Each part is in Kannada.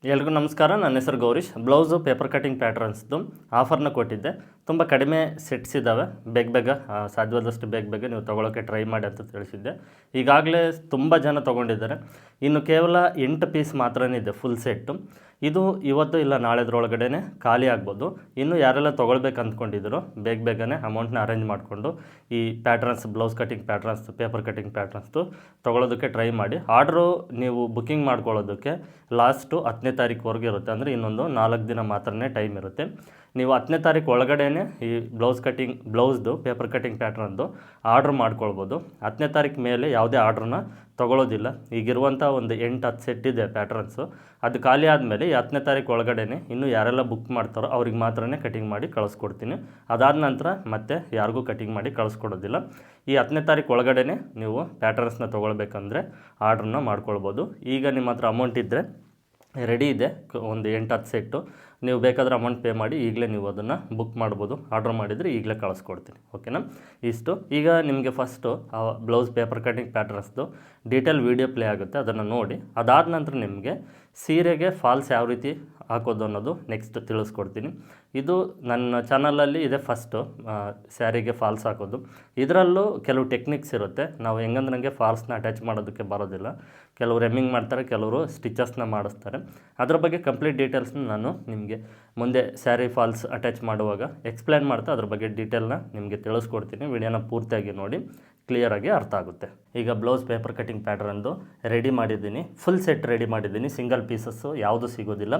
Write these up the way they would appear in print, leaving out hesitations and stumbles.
ಎಲ್ರಿಗೂ ನಮಸ್ಕಾರ. ನನ್ನ ಹೆಸರು ಗೌರೀಶ್. ಬ್ಲೌಸು ಪೇಪರ್ ಕಟಿಂಗ್ ಪ್ಯಾಟ್ರನ್ಸ್ದು ಆಫರ್ನ ಕೊಟ್ಟಿದ್ದೆ. ತುಂಬ ಕಡಿಮೆ ಸೆಟ್ಸ್ ಇದ್ದಾವೆ. ಬೇಗ ಸಾಧ್ಯವಾದಷ್ಟು ಬೇಗ ನೀವು ತೊಗೊಳೋಕ್ಕೆ ಟ್ರೈ ಮಾಡಿ ಅಂತ ತಿಳಿಸಿದ್ದೆ. ಈಗಾಗಲೇ ತುಂಬ ಜನ ತೊಗೊಂಡಿದ್ದಾರೆ. ಇನ್ನು ಕೇವಲ 8 ಪೀಸ್ ಮಾತ್ರನೇ ಇದೆ ಫುಲ್ ಸೆಟ್ಟು. ಇದು ಇವತ್ತು ಇಲ್ಲ ನಾಳೆದ್ರೊಳಗಡೆ ಖಾಲಿ ಆಗ್ಬೋದು. ಇನ್ನು ಯಾರೆಲ್ಲ ತೊಗೊಳ್ಬೇಕು ಅಂದ್ಕೊಂಡಿದ್ರು ಬೇಗನೆ ಅಮೌಂಟ್ನ ಅರೇಂಜ್ ಮಾಡಿಕೊಂಡು ಈ patterns, blouse cutting patterns, paper cutting ಪ್ಯಾಟ್ರನ್ಸ್ದು ತೊಗೊಳೋದಕ್ಕೆ ಟ್ರೈ ಮಾಡಿ. ಆರ್ಡ್ರು ನೀವು ಬುಕ್ಕಿಂಗ್ ಮಾಡ್ಕೊಳ್ಳೋದಕ್ಕೆ ಲಾಸ್ಟು 10ನೇ ತಾರೀಕುವರೆಗೆ ಇರುತ್ತೆ. ಅಂದರೆ ಇನ್ನೊಂದು 4 ದಿನ ಮಾತ್ರನೇ ಟೈಮ್ ಇರುತ್ತೆ. ನೀವು 10ನೇ ತಾರೀಕು ಒಳಗಡೆ ಈ ಬ್ಲೌಸ್ದು ಪೇಪರ್ ಕಟಿಂಗ್ ಪ್ಯಾಟ್ರನ್ದು ಆರ್ಡ್ರ್ ಮಾಡ್ಕೊಳ್ಬೋದು. 10ನೇ ತಾರೀಕು ಮೇಲೆ ಯಾವುದೇ ಆರ್ಡ್ರನ್ನ ತೊಗೊಳ್ಳೋದಿಲ್ಲ. ಈಗಿರುವಂಥ ಒಂದು 8-10 ಸೆಟ್ ಇದೆ ಪ್ಯಾಟ್ರನ್ಸು. ಅದು ಖಾಲಿ ಆದಮೇಲೆ ಈ 10ನೇ ತಾರೀಕು ಒಳಗಡೆ ಇನ್ನೂ ಯಾರೆಲ್ಲ ಬುಕ್ ಮಾಡ್ತಾರೋ ಅವ್ರಿಗೆ ಮಾತ್ರನೇ ಕಟಿಂಗ್ ಮಾಡಿ ಕಳಿಸ್ಕೊಡ್ತೀನಿ. ಅದಾದ ನಂತರ ಮತ್ತೆ ಯಾರಿಗೂ ಕಟಿಂಗ್ ಮಾಡಿ ಕಳಿಸ್ಕೊಡೋದಿಲ್ಲ. ಈ 10ನೇ ತಾರೀಕು ಒಳಗಡೆ ನೀವು ಪ್ಯಾಟ್ರನ್ಸ್ನ ತೊಗೊಳ್ಬೇಕಂದ್ರೆ ಆರ್ಡ್ರನ್ನ ಮಾಡ್ಕೊಳ್ಬೋದು. ಈಗ ನಿಮ್ಮ ಹತ್ರ ಅಮೌಂಟ್ ಇದ್ದರೆ ರೆಡಿ ಇದೆ ಒಂದು 8-10 ಸೆಟ್ಟು. ನೀವು ಬೇಕಾದರೆ ಅಮೌಂಟ್ ಪೇ ಮಾಡಿ ಈಗಲೇ ನೀವು ಅದನ್ನು ಬುಕ್ ಮಾಡ್ಬೋದು. ಆರ್ಡ್ರ್ ಮಾಡಿದರೆ ಈಗಲೇ ಕಳಿಸ್ಕೊಡ್ತೀನಿ. ಓಕೆನಾ? ಇಷ್ಟು. ಈಗ ನಿಮಗೆ ಫಸ್ಟು ಬ್ಲೌಸ್ ಪೇಪರ್ ಕಟಿಂಗ್ ಪ್ಯಾಟ್ರನ್ಸ್ದು ಡೀಟೇಲ್ ವೀಡಿಯೋ ಪ್ಲೇ ಆಗುತ್ತೆ, ಅದನ್ನು ನೋಡಿ. ಅದಾದ ನಂತರ ನಿಮಗೆ ಸೀರೆಗೆ ಫಾಲ್ಸ್ ಯಾವ ರೀತಿ ಹಾಕೋದು ಅನ್ನೋದು ನೆಕ್ಸ್ಟ್ ತಿಳಿಸ್ಕೊಡ್ತೀನಿ. ಇದು ನನ್ನ ಚಾನಲಲ್ಲಿ ಇದೆ ಫಸ್ಟು ಸ್ಯಾರಿಗೆ ಫಾಲ್ಸ್ ಹಾಕೋದು. ಇದರಲ್ಲೂ ಕೆಲವು ಟೆಕ್ನಿಕ್ಸ್ ಇರುತ್ತೆ. ನಾವು ಹೆಂಗಂದ್ರಂಗೆ ಫಾಲ್ಸ್ನ ಅಟ್ಯಾಚ್ ಮಾಡೋದಕ್ಕೆ ಬರೋದಿಲ್ಲ. ಕೆಲವರು ಎಮ್ಮಿಂಗ್ ಮಾಡ್ತಾರೆ, ಕೆಲವರು ಸ್ಟಿಚಸ್ನ ಮಾಡಿಸ್ತಾರೆ. ಅದ್ರ ಬಗ್ಗೆ ಕಂಪ್ಲೀಟ್ ಡೀಟೇಲ್ಸ್ನ ನಾನು ನಿಮಗೆ ಮುಂದೆ ಸ್ಯಾರಿ ಫಾಲ್ಸ್ ಅಟ್ಯಾಚ್ ಮಾಡುವಾಗ ಎಕ್ಸ್ಪ್ಲೇನ್ ಮಾಡ್ತಾ ಅದ್ರ ಬಗ್ಗೆ ಡೀಟೇಲ್ನ ನಿಮಗೆ ತಿಳಿಸ್ಕೊಡ್ತೀನಿ. ವಿಡಿಯೋನ ಪೂರ್ತಿಯಾಗಿ ನೋಡಿ, ಕ್ಲಿಯರಾಗಿ ಅರ್ಥ ಆಗುತ್ತೆ. ಈಗ ಬ್ಲೌಸ್ ಪೇಪರ್ ಕಟಿಂಗ್ ಪ್ಯಾಟ್ರನ್ದು ರೆಡಿ ಮಾಡಿದ್ದೀನಿ. ಫುಲ್ ಸೆಟ್ ರೆಡಿ ಮಾಡಿದ್ದೀನಿ. ಸಿಂಗಲ್ ಪೀಸಸ್ಸು ಯಾವುದು ಸಿಗೋದಿಲ್ಲ.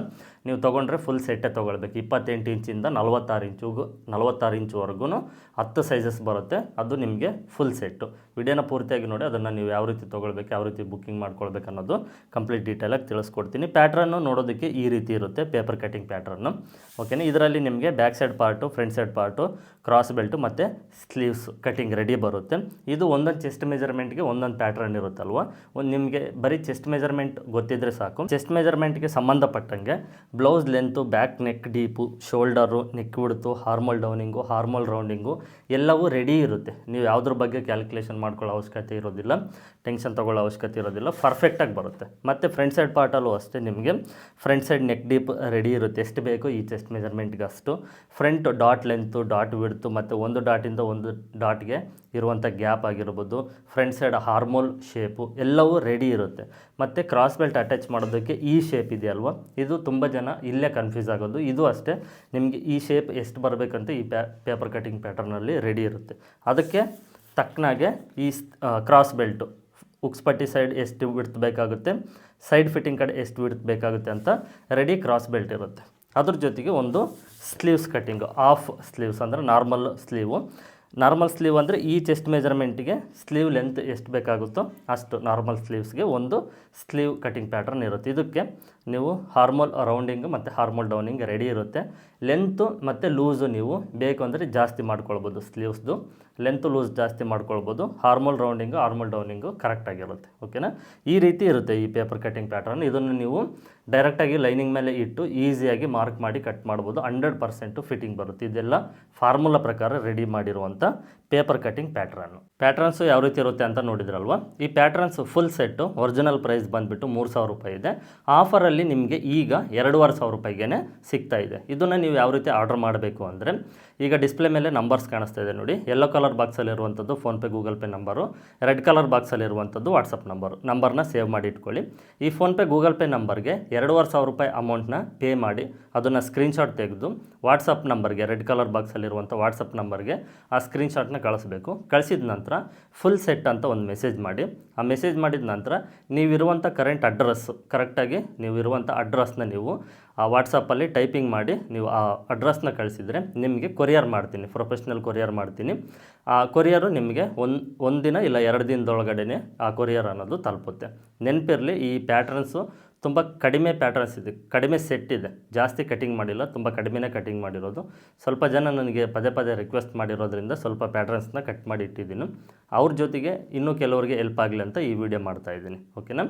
ನೀವು ತೊಗೊಂಡ್ರೆ ಫುಲ್ ಸೆಟ್ಟೇ ತೊಗೊಳ್ಬೇಕು. 28 ಇಂಚಿಂದ 46 ಇಂಚ್ವರೆಗೂ 10 ಸೈಜಸ್ ಬರುತ್ತೆ. ಅದು ನಿಮಗೆ ಫುಲ್ ಸೆಟ್ಟು. ವಿಡಿಯೋನ ಪೂರ್ತಿಯಾಗಿ ನೋಡಿ, ಅದನ್ನು ನೀವು ಯಾವ ರೀತಿ ತೊಗೊಳ್ಬೇಕು, ಯಾವ ರೀತಿ ಬುಕ್ಕಿಂಗ್ ಮಾಡ್ಕೊಳ್ಬೇಕು ಅನ್ನೋದು ಕಂಪ್ಲೀಟ್ ಡೀಟೇಲಾಗಿ ತಿಳಿಸ್ಕೊಡ್ತೀನಿ. ಪ್ಯಾಟ್ರನ್ನು ನೋಡೋದಕ್ಕೆ ಈ ರೀತಿ ಇರುತ್ತೆ ಪ್ಯಾಪರ್ ಕಟಿಂಗ್ ಪ್ಯಾಟ್ರನ್ನು. ಓಕೆನಾ? ಇದರಲ್ಲಿ ನಿಮಗೆ back side part, front side part, cross belt ಮತ್ತು ಸ್ಲೀವ್ಸ್ ಕಟಿಂಗ್ ರೆಡಿ ಬರುತ್ತೆ. ಇದು ಒಂದೊಂದು ಚೆಸ್ಟ್ ಮೆಜರ್ಮೆಂಟ್ಗೆ ಒಂದೊಂದು ಪ್ಯಾಟ್ರನ್ ಇರುತ್ತಲ್ವ. ನಿಮಗೆ ಬರೀ ಚೆಸ್ಟ್ ಮೆಜರ್ಮೆಂಟ್ ಗೊತ್ತಿದ್ದರೆ ಸಾಕು. ಚೆಸ್ಟ್ ಮೆಜರ್ಮೆಂಟ್ಗೆ ಸಂಬಂಧಪಟ್ಟಂಗೆ blouse length, back neck deep, shoulder, neck width, armhole downing, armhole rounding ಎಲ್ಲವೂ ರೆಡಿ ಇರುತ್ತೆ. ನೀವು ಯಾವುದ್ರ ಬಗ್ಗೆ ಕ್ಯಾಲ್ಕುಲೇಷನ್ ಮಾಡ್ಕೊಳ್ಳೋ ಅವಶ್ಯಕತೆ ಇರೋದಿಲ್ಲ, ಟೆನ್ಷನ್ ತೊಗೊಳ್ಳೋ ಅವಶ್ಯಕತೆ ಇರೋದಿಲ್ಲ. ಪರ್ಫೆಕ್ಟಾಗಿ ಬರುತ್ತೆ. ಮತ್ತು ಫ್ರಂಟ್ ಸೈಡ್ ಪಾರ್ಟಲ್ಲೂ ಅಷ್ಟೇ ನಿಮಗೆ front side neck deep ready ಇರುತ್ತೆ. ಎಷ್ಟು ಬೇಕು ಈ ಚೆಸ್ಟ್ ಮೆಜರ್ಮೆಂಟ್ಗೆ ಅಷ್ಟು. Front dot length, dot width ಮತ್ತು ಒಂದು ಡಾಟಿಂದ ಒಂದು ಡಾಟ್ಗೆ ಇರುವಂಥ ಗ್ಯಾಪ್ ಆಗಿರ್ಬೋದು, ಫ್ರಂಟ್ ಸೈಡ್ ಹಾರ್ಮೋಲ್ ಶೇಪು ಎಲ್ಲವೂ ರೆಡಿ ಇರುತ್ತೆ. ಮತ್ತು ಕ್ರಾಸ್ ಬೆಲ್ಟ್ ಅಟ್ಯಾಚ್ ಮಾಡೋದಕ್ಕೆ ಈ ಶೇಪ್ ಇದೆಯಲ್ವ, ಇದು ತುಂಬ ಜನ ಇಲ್ಲೇ ಕನ್ಫ್ಯೂಸ್ ಆಗೋದು. ಇದು ಅಷ್ಟೇ, ನಿಮಗೆ ಈ ಶೇಪ್ ಎಷ್ಟು ಬರಬೇಕಂತ ಈ ಪೇಪರ್ ಕಟಿಂಗ್ ಪ್ಯಾಟರ್ನಲ್ಲಿ ರೆಡಿ ಇರುತ್ತೆ. ಅದಕ್ಕೆ ತಕ್ಕನಾಗೆ ಈ ಕ್ರಾಸ್ ಬೆಲ್ಟು ಉಕ್ಸ್ಪಟ್ಟಿ ಸೈಡ್ ಎಷ್ಟು ವಿಡ್ತ್ ಬೇಕಾಗುತ್ತೆ, ಸೈಡ್ ಫಿಟ್ಟಿಂಗ್ ಕಡೆ ಎಷ್ಟು ವಿಡ್ತ್ ಬೇಕಾಗುತ್ತೆ ಅಂತ ರೆಡಿ ಕ್ರಾಸ್ ಬೆಲ್ಟ್ ಇರುತ್ತೆ. ಅದ್ರ ಜೊತೆಗೆ ಒಂದು ಸ್ಲೀವ್ಸ್ ಕಟ್ಟಿಂಗು, ಆಫ್ ಸ್ಲೀವ್ಸ್ ಅಂದರೆ ನಾರ್ಮಲ್ ಸ್ಲೀವ್ ಅಂದರೆ ಈ ಚೆಸ್ಟ್ ಮೆಜರ್ಮೆಂಟಿಗೆ ಸ್ಲೀವ್ ಲೆಂತ್ ಎಷ್ಟು ಬೇಕಾಗುತ್ತೋ ಅಷ್ಟು ನಾರ್ಮಲ್ ಸ್ಲೀವ್ಸ್ಗೆ ಒಂದು ಸ್ಲೀವ್ ಕಟಿಂಗ್ ಪ್ಯಾಟ್ರನ್ ಇರುತ್ತೆ. ಇದಕ್ಕೆ ನೀವು ಹಾರ್ಮೋಲ್ ರೌಂಡಿಂಗ್ ಮತ್ತು ಹಾರ್ಮೋಲ್ ಡೌನಿಂಗ್ ರೆಡಿ ಇರುತ್ತೆ. ಲೆಂತು ಮತ್ತು ಲೂಸು ನೀವು ಬೇಕು ಅಂದರೆ ಜಾಸ್ತಿ ಮಾಡ್ಕೊಳ್ಬೋದು. ಸ್ಲೀವ್ಸ್ದು ಲೆಂತು ಲೂಸ್ ಜಾಸ್ತಿ ಮಾಡ್ಕೊಳ್ಬೋದು. ಹಾರ್ಮೋಲ್ ರೌಂಡಿಂಗು, ಹಾರ್ಮೋಲ್ ಡೌನಿಂಗು ಕರೆಕ್ಟಾಗಿರುತ್ತೆ. ಓಕೆನಾ? ಈ ರೀತಿ ಇರುತ್ತೆ ಈ ಪೇಪರ್ ಕಟಿಂಗ್ ಪ್ಯಾಟ್ರನ್. ಇದನ್ನು ನೀವು ಡೈರೆಕ್ಟಾಗಿ ಲೈನಿಂಗ್ ಮೇಲೆ ಇಟ್ಟು ಈಸಿಯಾಗಿ ಮಾರ್ಕ್ ಮಾಡಿ ಕಟ್ ಮಾಡ್ಬೋದು. 100% ಫಿಟ್ಟಿಂಗ್ ಬರುತ್ತೆ. ಇದೆಲ್ಲ ಫಾರ್ಮುಲಾ ಪ್ರಕಾರ ರೆಡಿ ಮಾಡಿರುವಂಥ ಪೇಪರ್ ಕಟಿಂಗ್ ಪ್ಯಾಟ್ರನ್ಸು ಯಾವ ರೀತಿ ಇರುತ್ತೆ ಅಂತ ನೋಡಿದ್ರಲ್ವ. ಈ patterns full set original price ಬಂದುಬಿಟ್ಟು 3,000 ರೂಪಾಯಿ ಇದೆ. ಆಫರಲ್ಲಿ ನಿಮಗೆ ಈಗ 2,500 ರೂಪಾಯಿಗೆ ಸಿಗ್ತಾ ಇದೆ. ಇದನ್ನು ನೀವು ಯಾವ ರೀತಿ ಆರ್ಡರ್ ಮಾಡಬೇಕು ಅಂದರೆ, ಈಗ ಡಿಸ್ಪ್ಲೇ ಮೇಲೆ ನಂಬರ್ಸ್ ಕಾಣಿಸ್ತಾ ಇದೆ ನೋಡಿ. ಯೆಲ್ಲೋ ಕಲರ್ ಬಾಕ್ಸಲ್ಲಿರುವಂಥದ್ದು PhonePe Google Pay number, red colour ಬಾಕ್ಸಲ್ಲಿರುವಂಥದ್ದು ವಾಟ್ಸಪ್ ನಂಬರ್ನ ಸೇವ್ ಮಾಡಿ ಇಟ್ಕೊಳ್ಳಿ. ಈ ಫೋನ್ಪೇ ಗೂಗಲ್ ಪೇ ನಂಬರ್ಗೆ 2,500 ರೂಪಾಯಿ ಅಮೌಂಟ್ನ ಪೇ ಮಾಡಿ ಅದನ್ನು ಸ್ಕ್ರೀನ್ಶಾಟ್ ತೆಗೆದು ವಾಟ್ಸಪ್ ನಂಬರ್ಗೆ, ರೆಡ್ ಕಲರ್ ಬಾಕ್ಸಲ್ಲಿರುವಂಥ ವಾಟ್ಸಪ್ ನಂಬರ್ಗೆ ಆ ಸ್ಕ್ರೀನ್ಶಾಟ್ನ ಕಳಿಸ್ಬೇಕು. ಕಳಿಸಿದ ನಂತರ ಫುಲ್ ಸೆಟ್ ಅಂತ ಒಂದು ಮೆಸೇಜ್ ಮಾಡಿ. ಆ ಮೆಸೇಜ್ ಮಾಡಿದ ನಂತರ ನೀವಿರುವಂಥ ಕರೆಂಟ್ ಅಡ್ರೆಸ್ಸು, ಕರೆಕ್ಟಾಗಿ ನೀವಿರುವಂಥ ಅಡ್ರೆಸ್ನ ನೀವು ಆ ವಾಟ್ಸಪ್ಪಲ್ಲಿ ಟೈಪಿಂಗ್ ಮಾಡಿ ನೀವು ಆ ಅಡ್ರೆಸ್ನ ಕಳಿಸಿದರೆ ನಿಮಗೆ ಕೊರಿಯರ್ ಮಾಡ್ತೀನಿ, ಪ್ರೊಫೆಷ್ನಲ್ ಕೊರಿಯರ್ ಮಾಡ್ತೀನಿ. ಆ ಕೊರಿಯರು ನಿಮಗೆ ಒಂದು ದಿನ ಇಲ್ಲ 2 ದಿನದೊಳಗಡೆ ಆ ಕೊರಿಯರ್ ಅನ್ನೋದು ತಲುಪುತ್ತೆ. ನೆನಪಿರಲಿ, ಈ ಪ್ಯಾಟ್ರನ್ಸು ತುಂಬ ಕಡಿಮೆ ಪ್ಯಾಟ್ರನ್ಸ್ ಇದೆ, ಕಡಿಮೆ ಸೆಟ್ ಇದೆ, ಜಾಸ್ತಿ ಕಟಿಂಗ್ ಮಾಡಿಲ್ಲ, ತುಂಬ ಕಡಿಮೆನೇ ಕಟಿಂಗ್ ಮಾಡಿರೋದು. ಸ್ವಲ್ಪ ಜನ ನನಗೆ ಪದೇ ರಿಕ್ವೆಸ್ಟ್ ಮಾಡಿರೋದ್ರಿಂದ ಸ್ವಲ್ಪ ಪ್ಯಾಟ್ರನ್ಸ್ನ ಕಟ್ ಮಾಡಿ ಇಟ್ಟಿದ್ದೀನಿ. ಅವ್ರ ಜೊತೆಗೆ ಇನ್ನೂ ಕೆಲವರಿಗೆ ಹೆಲ್ಪ್ ಆಗಲಿ ಅಂತ ಈ ವಿಡಿಯೋ ಮಾಡ್ತಾಯಿದ್ದೀನಿ. ಓಕೆನಾ?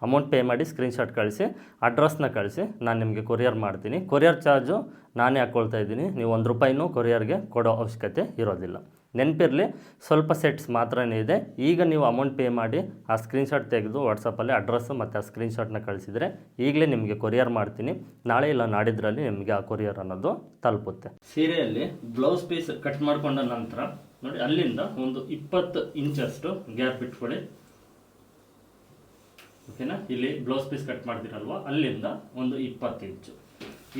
ಅಮೌಂಟ್ ಪೇ ಮಾಡಿ ಸ್ಕ್ರೀನ್ಶಾಟ್ ಕಳಿಸಿ, ಅಡ್ರೆಸ್ನ ಕಳಿಸಿ, ನಾನು ನಿಮಗೆ ಕೊರಿಯರ್ ಮಾಡ್ತೀನಿ. ಕೊರಿಯರ್ ಚಾರ್ಜು ನಾನೇ ಹಾಕ್ಕೊಳ್ತಾ ಇದ್ದೀನಿ. ನೀವು 1 ರೂಪಾಯಿನೂ ಕೊರಿಯರ್ಗೆ ಕೊಡೋ ಅವಶ್ಯಕತೆ ಇರೋದಿಲ್ಲ. ನೆನಪಿರಲಿ, ಸ್ವಲ್ಪ ಸೆಟ್ಸ್ ಮಾತ್ರನೇ ಇದೆ. ಈಗ ನೀವು ಅಮೌಂಟ್ ಪೇ ಮಾಡಿ ಆ ಸ್ಕ್ರೀನ್ಶಾಟ್ ತೆಗೆದು ವಾಟ್ಸಪ್ಪಲ್ಲಿ ಅಡ್ರೆಸ್ಸು ಮತ್ತು ಆ ಸ್ಕ್ರೀನ್ಶಾಟ್ನ ಕಳಿಸಿದರೆ ಈಗಲೇ ನಿಮಗೆ ಕೊರಿಯರ್ ಮಾಡ್ತೀನಿ. ನಾಳೆ ಇಲ್ಲ ನಾಡಿದ್ರಲ್ಲಿ ನಿಮಗೆ ಆ ಕೊರಿಯರ್ ಅನ್ನೋದು ತಲುಪುತ್ತೆ. ಸೀರೆಯಲ್ಲಿ ಬ್ಲೌಸ್ ಪೀಸ್ ಕಟ್ ಮಾಡಿಕೊಂಡ ನಂತರ ನೋಡಿ, ಅಲ್ಲಿಂದ ಒಂದು 20 ಇಂಚಷ್ಟು ಗ್ಯಾಪ್ ಇಟ್ಕೊಳ್ಳಿ. ಓಕೆನಾ? ಇಲ್ಲಿ ಬ್ಲೌಸ್ ಪೀಸ್ ಕಟ್ ಮಾಡ್ತೀರಲ್ವ, ಅಲ್ಲಿಂದ ಒಂದು 20 ಇಂಚು,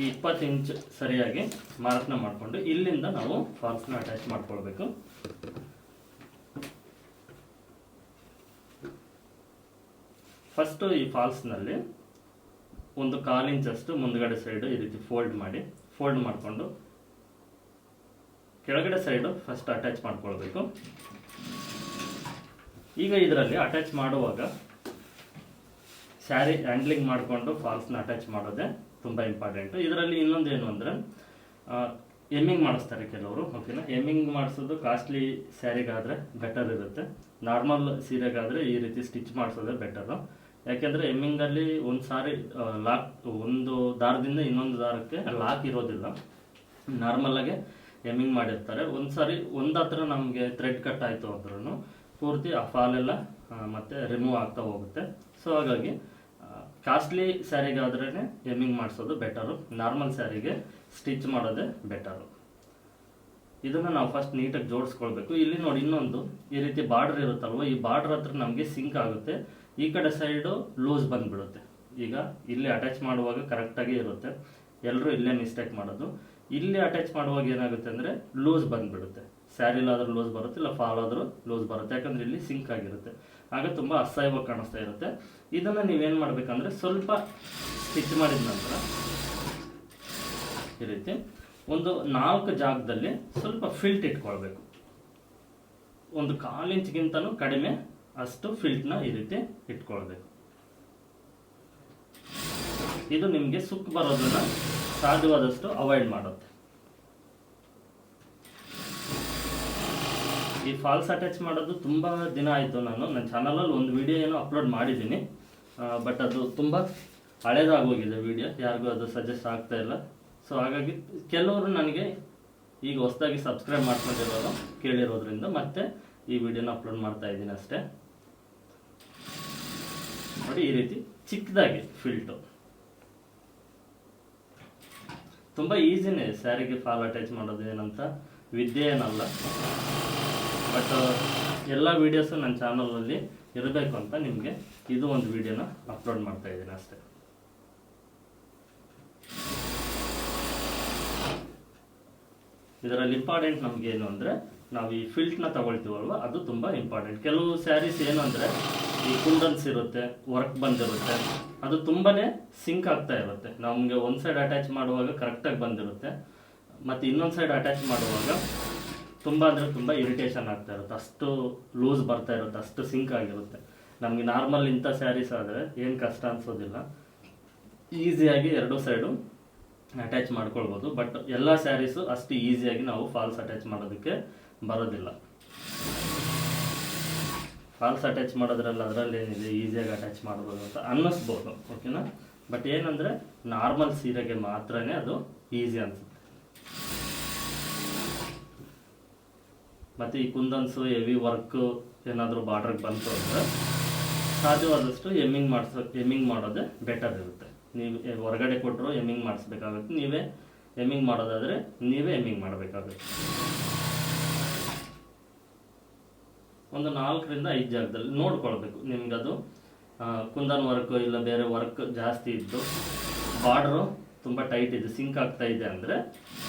ಈ 20 ಇಂಚ್ ಸರಿಯಾಗಿ ಮಾರ್ಕ್ನ ಮಾಡಿಕೊಂಡು ಇಲ್ಲಿಂದ ನಾವು ಫಾಲ್ಸ್ನ ಅಟ್ಯಾಚ್ ಮಾಡ್ಕೊಳ್ಬೇಕು. ಫಸ್ಟು ಈ ಫಾಲ್ಸ್ನಲ್ಲಿ ಒಂದು 1/4 ಇಂಚಷ್ಟು ಮುಂದ್ಗಡೆ ಸೈಡು ಈ ರೀತಿ ಫೋಲ್ಡ್ ಮಾಡಿಕೊಂಡು ಕೆಳಗಡೆ ಸೈಡು ಫಸ್ಟ್ ಅಟ್ಯಾಚ್ ಮಾಡ್ಕೊಳ್ಬೇಕು. ಈಗ ಇದರಲ್ಲಿ ಅಟ್ಯಾಚ್ ಮಾಡುವಾಗ ಸ್ಯಾರಿ ಹ್ಯಾಂಡ್ಲಿಂಗ್ ಮಾಡಿಕೊಂಡು ಫಾಲ್ಸ್ನ ಅಟ್ಯಾಚ್ ಮಾಡೋದೇ ತುಂಬ ಇಂಪಾರ್ಟೆಂಟು. ಇದರಲ್ಲಿ ಇನ್ನೊಂದು ಏನು ಅಂದರೆ ಎಮ್ಮಿಂಗ್ ಮಾಡಿಸ್ತಾರೆ ಕೆಲವರು. ಓಕೆನಾ? ಎಮ್ಮಿಂಗ್ ಮಾಡಿಸೋದು ಕಾಸ್ಟ್ಲಿ ಸ್ಯಾರಿಗಾದರೆ ಬೆಟರ್ ಇರುತ್ತೆ. ನಾರ್ಮಲ್ ಸೀರೆಗಾದರೆ ಈ ರೀತಿ ಸ್ಟಿಚ್ ಮಾಡಿಸೋದೇ ಬೆಟರು. ಯಾಕೆಂದರೆ ಎಮ್ಮಿಂಗಲ್ಲಿ ಒಂದು ಸಾರಿ ಲಾಕ್, ಒಂದು ದಾರದಿಂದ ಇನ್ನೊಂದು ದಾರಕ್ಕೆ ಲಾಕ್ ಇರೋದಿಲ್ಲ. ನಾರ್ಮಲಾಗೆ ಎಮ್ಮಿಂಗ್ ಮಾಡಿರ್ತಾರೆ. ಒಂದು ಸಾರಿ ಒಂದು ಹತ್ರ ನಮಗೆ ಥ್ರೆಡ್ ಕಟ್ ಆಯಿತು ಅಂದ್ರೂ ಪೂರ್ತಿ ಆ ಫಾಲೆಲ್ಲ ಮತ್ತೆ ರಿಮೂವ್ ಆಗ್ತಾ ಹೋಗುತ್ತೆ. ಸೊ ಹಾಗಾಗಿ ಕಾಸ್ಟ್ಲಿ ಸ್ಯಾರಿಗಾದ್ರೇ ಎಮ್ಮಿಂಗ್ ಮಾಡಿಸೋದು ಬೆಟರು. ನಾರ್ಮಲ್ ಸ್ಯಾರಿಗೆ ಸ್ಟಿಚ್ ಮಾಡೋದೇ ಬೆಟರು. ಇದನ್ನು ನಾವು ಫಸ್ಟ್ ನೀಟಾಗಿ ಜೋಡಿಸ್ಕೊಳ್ಬೇಕು. ಇಲ್ಲಿ ನೋಡಿ, ಇನ್ನೊಂದು ಈ ರೀತಿ ಬಾರ್ಡರ್ ಇರುತ್ತಲ್ವ, ಈ ಬಾರ್ಡರ್ ಹತ್ರ ನಮಗೆ ಸಿಂಕ್ ಆಗುತ್ತೆ. ಈ ಕಡೆ ಸೈಡು ಲೂಸ್ ಬಂದುಬಿಡುತ್ತೆ. ಈಗ ಇಲ್ಲಿ ಅಟ್ಯಾಚ್ ಮಾಡುವಾಗ ಕರೆಕ್ಟಾಗಿ ಇರುತ್ತೆ. ಎಲ್ಲರೂ ಇಲ್ಲೇ ಮಿಸ್ಟೇಕ್ ಮಾಡೋದು. ಇಲ್ಲಿ ಅಟ್ಯಾಚ್ ಮಾಡುವಾಗ ಏನಾಗುತ್ತೆ ಅಂದರೆ ಲೂಸ್ ಬಂದುಬಿಡುತ್ತೆ. ಸ್ಯಾರಿಲಾದರೂ ಲೂಸ್ ಬರುತ್ತೆ, ಇಲ್ಲ ಫಾಲ್ ಆದರೂ ಲೂಸ್ ಬರುತ್ತೆ. ಯಾಕಂದರೆ ಇಲ್ಲಿ ಸಿಂಕ್ ಆಗಿರುತ್ತೆ. ಆಗ ತುಂಬ ಅಸಹ್ಯವಾಗಿ ಕಾಣಿಸ್ತಾ ಇರುತ್ತೆ. ಇದನ್ನು ನೀವೇನು ಮಾಡಬೇಕಂದ್ರೆ ಸ್ವಲ್ಪ ಸ್ಟಿಚ್ ಮಾಡಿದ ನಂತರ ಈ ರೀತಿ ಒಂದು 4 ಜಾಗದಲ್ಲಿ ಸ್ವಲ್ಪ ಫಿಲ್ಟ್ ಇಟ್ಕೊಳ್ಬೇಕು. ಒಂದು 1/4 ಇಂಚ್ಗಿಂತನೂ ಕಡಿಮೆ ಅಷ್ಟು ಫಿಲ್ಟ್ನ ಈ ರೀತಿ ಇಟ್ಕೊಳ್ಬೇಕು. ಇದು ನಿಮಗೆ ಸುಕ್ ಬರೋದನ್ನ ಸಾಧ್ಯವಾದಷ್ಟು ಅವಾಯ್ಡ್ ಮಾಡುತ್ತೆ. ಈ ಫಾಲ್ಸ್ ಅಟ್ಯಾಚ್ ಮಾಡೋದು ತುಂಬ ದಿನ ಆಯಿತು. ನನ್ನ ಚಾನಲಲ್ಲಿ ಒಂದು ವಿಡಿಯೋ ಏನೋ ಅಪ್ಲೋಡ್ ಮಾಡಿದ್ದೀನಿ, ಬಟ್ ಅದು ತುಂಬ ಹಳೇದಾಗೋಗಿದೆ ವಿಡಿಯೋ. ಯಾರಿಗೂ ಅದು ಸಜೆಸ್ಟ್ ಆಗ್ತಾ ಇಲ್ಲ. ಸೊ ಹಾಗಾಗಿ ಕೆಲವರು ನನಗೆ ಈಗ ಹೊಸದಾಗಿ ಸಬ್ಸ್ಕ್ರೈಬ್ ಮಾಡ್ಕೊಂಡಿರೋರು ಕೇಳಿರೋದ್ರಿಂದ ಮತ್ತೆ ಈ ವಿಡಿಯೋನ ಅಪ್ಲೋಡ್ ಮಾಡ್ತಾ ಇದ್ದೀನಿ ಅಷ್ಟೇ. ನೋಡಿ, ಈ ರೀತಿ ಚಿಕ್ಕದಾಗಿ ಫಿಲ್ಟು. ತುಂಬ ಈಸಿನೇ ಸ್ಯಾರಿಗೆ ಫಾಲ್ ಅಟ್ಯಾಚ್ ಮಾಡೋದು, ಏನಂತ ವಿದ್ಯೆ ಏನಲ್ಲ. ಬಟ್ ಎಲ್ಲ ವೀಡಿಯೋಸು ನನ್ನ ಚಾನಲಲ್ಲಿ ಇರಬೇಕು ಅಂತ ನಿಮಗೆ ಇದು ಒಂದು ವಿಡಿಯೋನ ಅಪ್ಲೋಡ್ ಮಾಡ್ತಾ ಇದ್ದೀನಿ ಅಷ್ಟೇ. ಇದರಲ್ಲಿ ಇಂಪಾರ್ಟೆಂಟ್ ನಮಗೇನು ಅಂದರೆ, ನಾವು ಈ ಫಿಲ್ಟ್ನ ತಗೊಳ್ತೀವಲ್ವ, ಅದು ತುಂಬ ಇಂಪಾರ್ಟೆಂಟ್. ಕೆಲವು ಸ್ಯಾರೀಸ್ ಏನು ಅಂದರೆ ಈ ಕುಂಡನ್ಸ್ ಇರುತ್ತೆ, ವರ್ಕ್ ಬಂದಿರುತ್ತೆ, ಅದು ತುಂಬಾ ಸಿಂಕ್ ಆಗ್ತಾ ಇರುತ್ತೆ. ನಮಗೆ ಒಂದು ಸೈಡ್ ಅಟ್ಯಾಚ್ ಮಾಡುವಾಗ ಕರೆಕ್ಟಾಗಿ ಬಂದಿರುತ್ತೆ, ಮತ್ತು ಇನ್ನೊಂದು ಸೈಡ್ ಅಟ್ಯಾಚ್ ಮಾಡುವಾಗ ತುಂಬ ಅಂದರೆ ತುಂಬ ಇರಿಟೇಷನ್ ಆಗ್ತಾ ಇರುತ್ತೆ. ಅಷ್ಟು ಲೂಸ್ ಬರ್ತಾ ಇರುತ್ತೆ, ಅಷ್ಟು ಸಿಂಕ್ ಆಗಿರುತ್ತೆ. ನಮಗೆ ನಾರ್ಮಲ್ ಇಂಥ ಸ್ಯಾರೀಸ್ ಆದರೆ ಏನು ಕಷ್ಟ ಅನಿಸೋದಿಲ್ಲ, ಈಸಿಯಾಗಿ ಎರಡೂ ಸೈಡು ಅಟ್ಯಾಚ್ ಮಾಡ್ಕೊಳ್ಬೋದು. ಬಟ್ ಎಲ್ಲ ಸ್ಯಾರೀಸು ಅಷ್ಟು ಈಸಿಯಾಗಿ ನಾವು ಫಾಲ್ಸ್ ಅಟ್ಯಾಚ್ ಮಾಡೋದಕ್ಕೆ ಬರೋದಿಲ್ಲ. ಫಾಲ್ಸ್ ಅಟ್ಯಾಚ್ ಮಾಡೋದ್ರಲ್ಲಿ ಅದರಲ್ಲಿ ಏನಿದೆ, ಈಸಿಯಾಗಿ ಅಟ್ಯಾಚ್ ಮಾಡ್ಬೋದು ಅಂತ ಅನ್ನಿಸ್ಬೋದು. ಓಕೆನಾ? ಬಟ್ ಏನಂದರೆ ನಾರ್ಮಲ್ ಸೀರೆಗೆ ಮಾತ್ರನೇ ಅದು ಈಸಿ ಅನಿಸುತ್ತೆ. ಮತ್ತು ಈ ಕುಂದನ್ಸು ಹೆವಿ ವರ್ಕು ಏನಾದರೂ ಬಾರ್ಡ್ರಿಗೆ ಬಂತು ಅಂದರೆ ಸಾಧ್ಯವಾದಷ್ಟು ಎಮ್ಮಿಂಗ್ ಮಾಡೋದೇ ಬೆಟರ್ ಇರುತ್ತೆ. ನೀವು ಹೊರಗಡೆ ಕೊಟ್ಟರು ಎಮ್ಮಿಂಗ್ ಮಾಡಿಸ್ಬೇಕಾಗುತ್ತೆ. ನೀವೇ ಎಮ್ಮಿಂಗ್ ಮಾಡೋದಾದರೆ ನೀವೇ ಎಮ್ಮಿಂಗ್ ಮಾಡಬೇಕಾಗುತ್ತೆ. ಒಂದು 4ರಿಂದ 5 ಜಾಗದಲ್ಲಿ ನೋಡ್ಕೊಳ್ಬೇಕು. ನಿಮಗದು ಕುಂದನ್ ವರ್ಕು ಇಲ್ಲ ಬೇರೆ ವರ್ಕ್ ಜಾಸ್ತಿ ಇದ್ದು ಬಾರ್ಡ್ರು ತುಂಬ ಟೈಟ್ ಇದೆ, ಸಿಂಕ್ ಆಗ್ತಾ ಇದೆ ಅಂದರೆ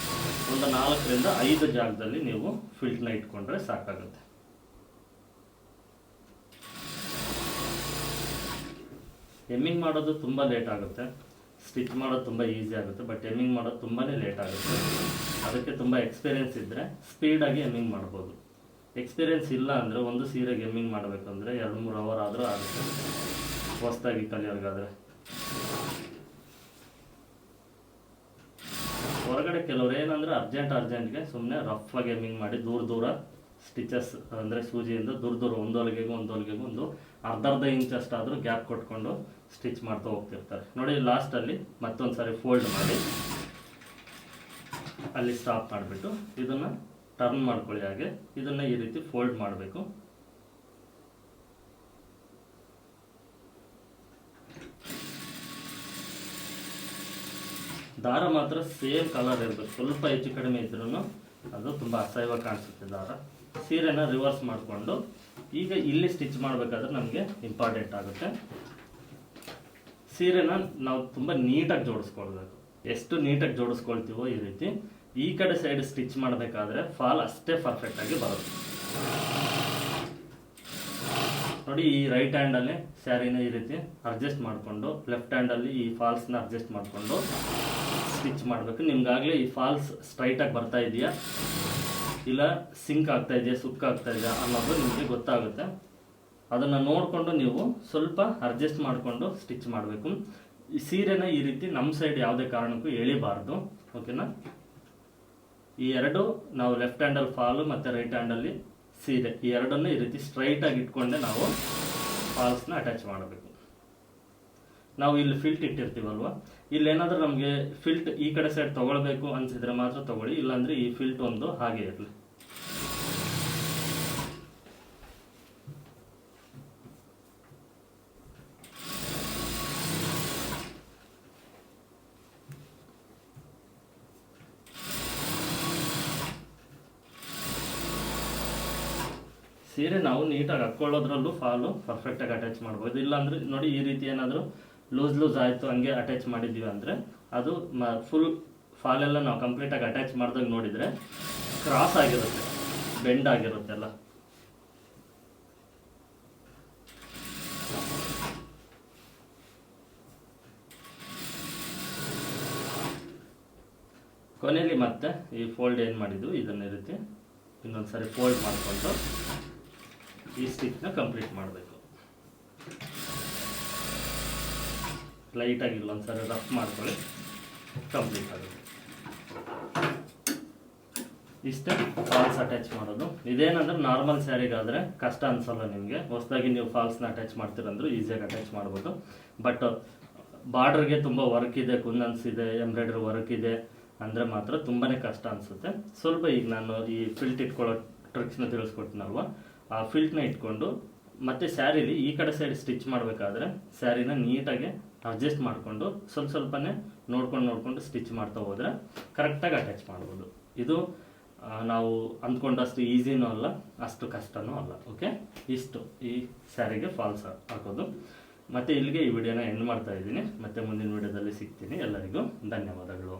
ಒಂದು 4ರಿಂದ 5 ಜಾಗದಲ್ಲಿ ನೀವು ಫಿಲ್ಟ್ನ ಇಟ್ಕೊಂಡ್ರೆ ಸಾಕಾಗುತ್ತೆ. ಎಮ್ಮಿಂಗ್ ಮಾಡೋದು ತುಂಬ ಲೇಟ್ ಆಗುತ್ತೆ, ಸ್ಟಿಚ್ ಮಾಡೋದು ತುಂಬ ಈಸಿ ಆಗುತ್ತೆ. ಬಟ್ ಎಮ್ಮಿಂಗ್ ಮಾಡೋದು ತುಂಬಾ ಲೇಟ್ ಆಗುತ್ತೆ. ಅದಕ್ಕೆ ತುಂಬ ಎಕ್ಸ್ಪೀರಿಯೆನ್ಸ್ ಇದ್ದರೆ ಸ್ಪೀಡಾಗಿ ಎಮ್ಮಿಂಗ್ ಮಾಡ್ಬೋದು. ಎಕ್ಸ್ಪೀರಿಯೆನ್ಸ್ ಇಲ್ಲ ಅಂದರೆ ಒಂದು ಸೀರೆಗೆ ಎಮ್ಮಿಂಗ್ ಮಾಡಬೇಕಂದ್ರೆ 2-3 ಅವರ್ ಆದರೂ ಆಗುತ್ತೆ ಹೊಸದಾಗಿ ಕಲಿಯೋರ್ಗಾದರೆ. ಹೊರಗಡೆ ಕೆಲವ್ರು ಏನಂದರೆ ಅರ್ಜೆಂಟ್ಗೆ ಸುಮ್ಮನೆ ರಫಾಗಿ ಎಮ್ಮಿಂಗ್ ಮಾಡಿ ದೂರ ಸ್ಟಿಚಸ್ ಅಂದರೆ ಸೂಜಿಯಿಂದ ದೂರ ಒಂದು ಹೊಲಿಗೆಗೂ ಒಂದು ಅರ್ಧ ಇಂಚಷ್ಟಾದರೂ ಗ್ಯಾಪ್ ಕೊಟ್ಕೊಂಡು ಸ್ಟಿಚ್ ಮಾಡ್ತಾ ಹೋಗ್ತಿರ್ತಾರೆ. ನೋಡಿ, ಲಾಸ್ಟಲ್ಲಿ ಮತ್ತೊಂದು ಸಾರಿ ಫೋಲ್ಡ್ ಮಾಡಿ ಅಲ್ಲಿ ಸ್ಟಾಪ್ ಮಾಡಿಬಿಟ್ಟು ಇದನ್ನು ಟರ್ನ್ ಮಾಡ್ಕೊಳ್ಳಿ. ಹಾಗೆ ಇದನ್ನು ಈ ರೀತಿ ಫೋಲ್ಡ್ ಮಾಡಬೇಕು. ದಾರ ಮಾತ್ರ ಸೇಮ್ ಕಲರ್ ಇರಬೇಕು, ಸ್ವಲ್ಪ ಹೆಚ್ಚು ಕಡಿಮೆ ಇದ್ರೂ ಅದು ತುಂಬ ಅಸಹ್ಯವಾಗಿ ಕಾಣಿಸುತ್ತೆ ದಾರ. ಸೀರೆನ ರಿವರ್ಸ್ ಮಾಡಿಕೊಂಡು ಈಗ ಇಲ್ಲಿ ಸ್ಟಿಚ್ ಮಾಡಬೇಕಾದ್ರೆ ನಮಗೆ ಇಂಪಾರ್ಟೆಂಟ್ ಆಗುತ್ತೆ. ಸೀರೆನ ನಾವು ತುಂಬ ನೀಟಾಗಿ ಜೋಡಿಸ್ಕೊಳ್ಬೇಕು. ಎಷ್ಟು ನೀಟಾಗಿ ಜೋಡಿಸ್ಕೊಳ್ತೀವೋ ಈ ರೀತಿ ಈ ಕಡೆ ಸೈಡ್ ಸ್ಟಿಚ್ ಮಾಡಬೇಕಾದ್ರೆ ಫಾಲ್ ಅಷ್ಟೇ ಪರ್ಫೆಕ್ಟಾಗಿ ಬರುತ್ತೆ. ನೋಡಿ, ಈ ರೈಟ್ ಹ್ಯಾಂಡಲ್ಲಿ ಸ್ಯಾರಿನ ಈ ರೀತಿ ಅಡ್ಜಸ್ಟ್ ಮಾಡಿಕೊಂಡು ಲೆಫ್ಟ್ ಹ್ಯಾಂಡಲ್ಲಿ ಈ ಫಾಲ್ಸ್ನ ಅಡ್ಜಸ್ಟ್ ಮಾಡಿಕೊಂಡು ಸ್ಟಿಚ್ ಮಾಡಬೇಕು. ನಿಮ್ಗಾಗಲೇ ಈ ಫಾಲ್ಸ್ ಸ್ಟ್ರೈಟಾಗಿ ಬರ್ತಾ ಇದೆಯಾ ಇಲ್ಲ ಸಿಂಕ್ ಆಗ್ತಾ ಇದೆಯಾ ಸುಕ್ಕಾಗ್ತಾ ಇದೆಯಾ ಅನ್ನೋದು ನಿಮಗೆ ಗೊತ್ತಾಗುತ್ತೆ. ಅದನ್ನು ನೋಡಿಕೊಂಡು ನೀವು ಸ್ವಲ್ಪ ಅಡ್ಜಸ್ಟ್ ಮಾಡಿಕೊಂಡು ಸ್ಟಿಚ್ ಮಾಡಬೇಕು. ಈ ಸೀರೆನ ಈ ರೀತಿ ನಮ್ಮ ಸೈಡ್ ಯಾವುದೇ ಕಾರಣಕ್ಕೂ ಎಳಿಬಾರ್ದು, ಓಕೆನಾ. ಈ ಎರಡು ನಾವು ಲೆಫ್ಟ್ ಹ್ಯಾಂಡಲ್ಲಿ ಫಾಲು ಮತ್ತು ರೈಟ್ ಹ್ಯಾಂಡಲ್ಲಿ ಸೀರೆ ಈ ಎರಡನ್ನು ಈ ರೀತಿ ಸ್ಟ್ರೈಟಾಗಿ ಇಟ್ಕೊಂಡೆ ನಾವು ಫಾಲ್ಸ್ನ ಅಟ್ಯಾಚ್ ಮಾಡಬೇಕು. ನಾವು ಇಲ್ಲಿ ಫಿಲ್ಟ್ ಇಟ್ಟಿರ್ತೀವಲ್ವ, ಇಲ್ಲೇನಾದರೂ ನಮಗೆ ಫಿಲ್ಟ್ ಈ ಕಡೆ ಸೈಡ್ ತೊಗೊಳ್ಬೇಕು ಅನಿಸಿದ್ರೆ ಮಾತ್ರ ತೊಗೊಳ್ಳಿ, ಇಲ್ಲಾಂದರೆ ಈ ಫಿಲ್ಟ್ ಒಂದು ಹಾಗೆ ಇರಲಿ. ಸೀರೆ ನಾವು ನೀಟಾಗಿ ಹಾಕ್ಕೊಳ್ಳೋದ್ರಲ್ಲೂ ಫಾಲು ಪರ್ಫೆಕ್ಟಾಗಿ ಅಟ್ಯಾಚ್ ಮಾಡ್ಬೋದು. ಇಲ್ಲಾಂದರೆ ನೋಡಿ, ಈ ರೀತಿ ಏನಾದರೂ ಲೂಸ್ ಆಯಿತು ಹಂಗೆ ಅಟ್ಯಾಚ್ ಮಾಡಿದ್ದೀವಿ ಅಂದರೆ ಅದು ಫುಲ್ ಫಾಲೆಲ್ಲ ನಾವು ಕಂಪ್ಲೀಟಾಗಿ ಅಟ್ಯಾಚ್ ಮಾಡಿದಾಗ ನೋಡಿದರೆ ಕ್ರಾಸ್ ಆಗಿರುತ್ತೆ, ಬೆಂಡ್ ಆಗಿರುತ್ತೆಲ್ಲ. ಕೊನೆಯಲ್ಲಿ ಮತ್ತೆ ಈ ಫೋಲ್ಡ್ ಏನು ಮಾಡಿದ್ದು ಇದನ್ನ ಈ ರೀತಿ ಇನ್ನೊಂದು ಸಾರಿ ಫೋಲ್ಡ್ ಮಾಡಿಕೊಂಡು ಈ ಸ್ಟಿಚ್ನ ಕಂಪ್ಲೀಟ್ ಮಾಡಬೇಕು. ಲೈಟಾಗಿ ಇಲ್ಲೊಂದ್ಸರಿ ರಫ್ ಮಾಡ್ಕೊಳ್ಳಿ, ಕಂಪ್ಲೀಟ್ ಆಗುತ್ತೆ. ಇಷ್ಟೇ ಫಾಲ್ಸ್ ಅಟ್ಯಾಚ್ ಮಾಡೋದು. ಇದೇನಂದ್ರೆ ನಾರ್ಮಲ್ ಸ್ಯಾರಿಗಾದರೆ ಕಷ್ಟ ಅನ್ಸಲ್ಲ ನಿಮಗೆ. ಹೊಸದಾಗಿ ನೀವು ಫಾಲ್ಸ್ನ ಅಟ್ಯಾಚ್ ಮಾಡ್ತೀರಂದ್ರೂ ಈಸಿಯಾಗಿ ಅಟ್ಯಾಚ್ ಮಾಡ್ಬೋದು. ಬಟ್ ಬಾರ್ಡ್ರಿಗೆ ತುಂಬ ವರ್ಕ್ ಇದೆ, ಕುಂದನ್ಸ್ ಇದೆ, ಎಂಬ್ರಾಯ್ಡ್ರಿ ವರ್ಕ್ ಇದೆ ಅಂದರೆ ಮಾತ್ರ ತುಂಬಾ ಕಷ್ಟ ಅನಿಸುತ್ತೆ. ಸ್ವಲ್ಪ ಈಗ ನಾನು ಈ ಫಿಲ್ಟ್ ಇಟ್ಕೊಳ್ಳೋ ಟ್ರಿಕ್ಸ್ನ ತಿಳಿಸ್ಕೊಡ್ತೀನಲ್ವ, ಆ ಫಿಲ್ಟ್ನ ಇಟ್ಕೊಂಡು ಮತ್ತು ಸ್ಯಾರಿಲಿ ಈ ಕಡೆ ಸೈಡ್ ಸ್ಟಿಚ್ ಮಾಡಬೇಕಾದ್ರೆ ಸ್ಯಾರಿನ ನೀಟಾಗಿ ಅಡ್ಜಸ್ಟ್ ಮಾಡಿಕೊಂಡು ಸ್ವಲ್ಪನೇ ನೋಡ್ಕೊಂಡು ಸ್ಟಿಚ್ ಮಾಡ್ತಾ ಹೋದರೆ ಕರೆಕ್ಟಾಗಿ ಅಟ್ಯಾಚ್ ಮಾಡ್ಬೋದು. ಇದು ನಾವು ಅಂದ್ಕೊಂಡಷ್ಟು ಈಸಿನೂ ಅಲ್ಲ, ಅಷ್ಟು ಕಷ್ಟನೂ ಅಲ್ಲ. ಓಕೆ, ಇಷ್ಟು ಈ ಸ್ಯಾರಿಗೆ ಫಾಲ್ಸ್ ಹಾಕೋದು. ಮತ್ತು ಇಲ್ಲಿಗೆ ಈ ವಿಡಿಯೋನ ಎಂಡ್ ಮಾಡ್ತಾ ಇದ್ದೀನಿ. ಮತ್ತೆ ಮುಂದಿನ ವಿಡಿಯೋದಲ್ಲಿ ಸಿಗ್ತೀನಿ. ಎಲ್ಲರಿಗೂ ಧನ್ಯವಾದಗಳು.